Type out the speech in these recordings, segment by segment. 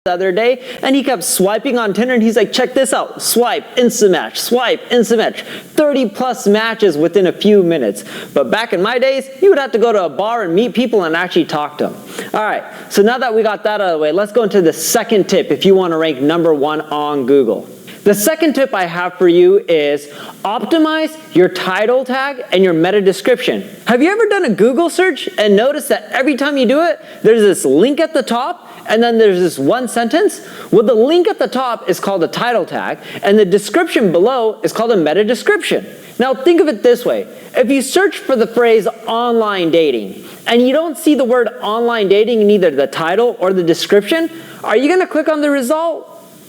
the other day, and he kept swiping on Tinder, and he's like, check this out, swipe, instant match, swipe, instant match, 30 plus matches within a few minutes. But back in my days, you would have to go to a bar and meet people and actually talk to them. All right, so now that we got that out of the way, let's go into the second tip if you want to rank #1 on Google. The second tip I have for you is optimize your title tag and your meta description. Have you ever done a Google search and noticed that every time you do it, there's this link at the top and then there's this one sentence? Well, the link at the top is called a title tag and the description below is called a meta description. Now think of it this way. If you search for the phrase online dating and you don't see the word online dating in either the title or the description, are you going to click on the result?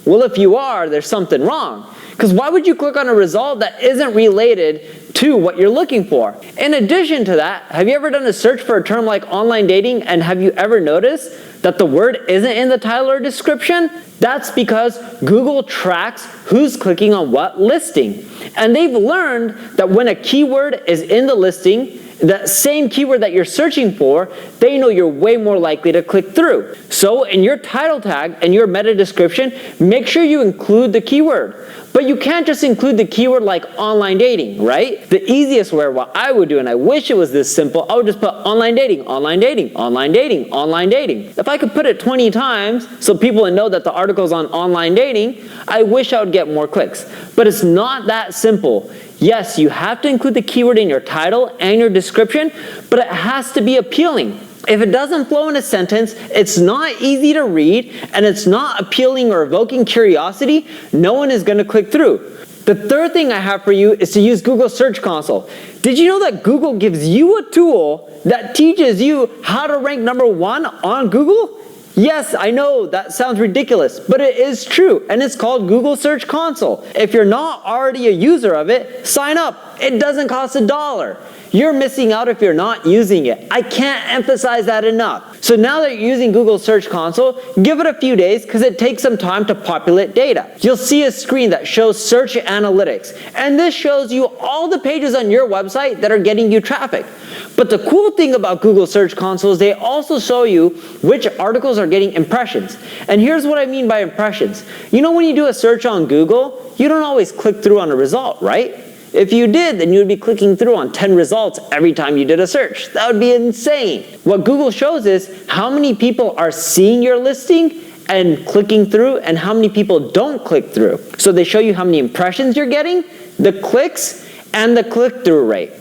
Well, if you are, there's something wrong. Because why would you click on a result that isn't related to what you're looking for? In addition to that, have you ever done a search for a term like online dating and have you ever noticed that the word isn't in the title or description? That's because Google tracks who's clicking on what listing. And they've learned that when a keyword is in the listing, that same keyword that you're searching for, they know you're way more likely to click through. So in your title tag and your meta description, make sure you include the keyword. But you can't just include the keyword like online dating, right? The easiest way, what I would do, and I wish it was this simple, I would just put online dating, online dating, online dating, online dating. If I could put it 20 times so people would know that the article's on online dating, I wish I would get more clicks. But it's not that simple. Yes, you have to include the keyword in your title and your description, but it has to be appealing. If it doesn't flow in a sentence, it's not easy to read, and it's not appealing or evoking curiosity, no one is going to click through. The third thing I have for you is to use Google Search Console. Did you know that Google gives you a tool that teaches you how to rank #1 on Google? Yes, I know that sounds ridiculous, but it is true, and it's called Google Search Console. If you're not already a user of it, sign up. It doesn't cost $1. You're missing out if you're not using it. I can't emphasize that enough. So now that you're using Google Search Console, give it a few days because it takes some time to populate data. You'll see a screen that shows search analytics, and this shows you all the pages on your website that are getting you traffic. But the cool thing about Google Search Console is they also show you which articles are getting impressions. And here's what I mean by impressions. You know when you do a search on Google, you don't always click through on a result, right? If you did, then you would be clicking through on 10 results every time you did a search. That would be insane. What Google shows is how many people are seeing your listing and clicking through and how many people don't click through. So they show you how many impressions you're getting, the clicks, and the click-through rate.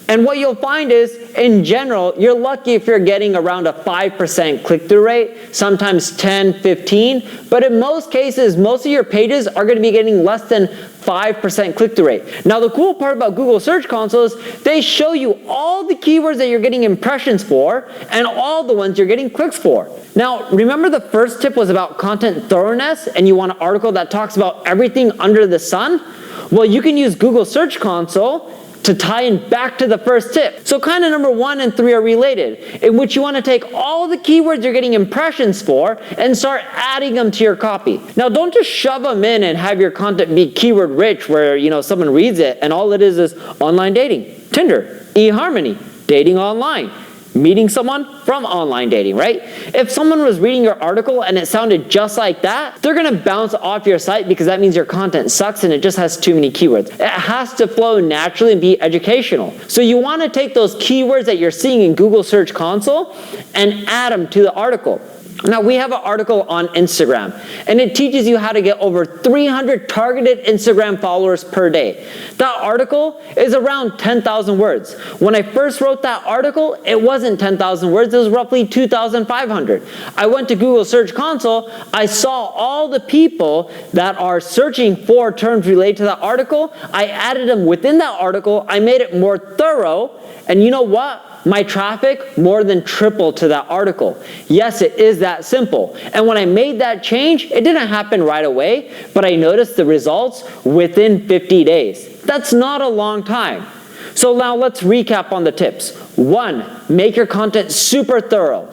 And what you'll find is, in general, you're lucky if you're getting around a 5% click-through rate, sometimes 10, 15, but in most cases, most of your pages are going to be getting less than 5% click-through rate. Now, the cool part about Google Search Console is they show you all the keywords that you're getting impressions for and all the ones you're getting clicks for. Now, remember the first tip was about content thoroughness and you want an article that talks about everything under the sun? Well, you can use Google Search Console to tie in back to the first tip. So kind of #1 and 3 are related, in which you want to take all the keywords you're getting impressions for and start adding them to your copy. Now don't just shove them in and have your content be keyword rich where someone reads it and all it is online dating, Tinder, eHarmony, dating online, meeting someone from online dating, right? If someone was reading your article and it sounded just like that, they're gonna bounce off your site because that means your content sucks and it just has too many keywords. It has to flow naturally and be educational. So you wanna take those keywords that you're seeing in Google Search Console and add them to the article. Now we have an article on Instagram and it teaches you how to get over 300 targeted Instagram followers per day. That article is around 10,000 words. When I first wrote that article, it wasn't 10,000 words, it was roughly 2,500. I went to Google Search Console, I saw all the people that are searching for terms related to that article, I added them within that article, I made it more thorough, and you know what? My traffic more than tripled to that article. Yes, it is that simple. And when I made that change, it didn't happen right away, but I noticed the results within 50 days. That's not a long time. So now let's recap on the tips. 1, make your content super thorough.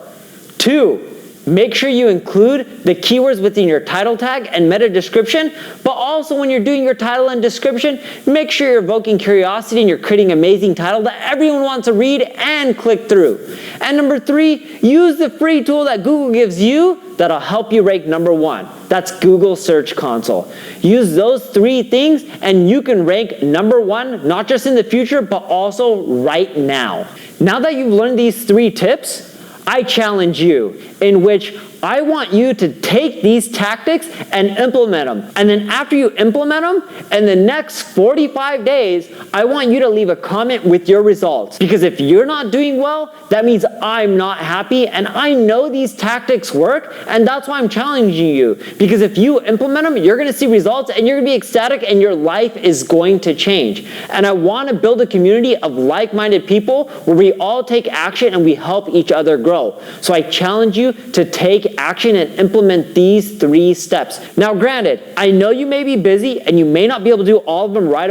2, Make sure you include the keywords within your title tag and meta description, but also when you're doing your title and description, make sure you're evoking curiosity and you're creating an amazing title that everyone wants to read and click through. And number 3, use the free tool that Google gives you that'll help you rank number 1. That's Google Search Console. Use those 3 things and you can rank number 1, not just in the future, but also right now. Now that you've learned these 3 tips, I challenge you, in which I want you to take these tactics and implement them. And then after you implement them, in the next 45 days, I want you to leave a comment with your results. Because if you're not doing well, that means I'm not happy, and I know these tactics work, and that's why I'm challenging you. Because if you implement them, you're gonna see results, and you're gonna be ecstatic, and your life is going to change. And I wanna build a community of like-minded people where we all take action and we help each other grow. So I challenge you to take action and implement these 3 steps. Now granted, I know you may be busy and you may not be able to do all of them right away.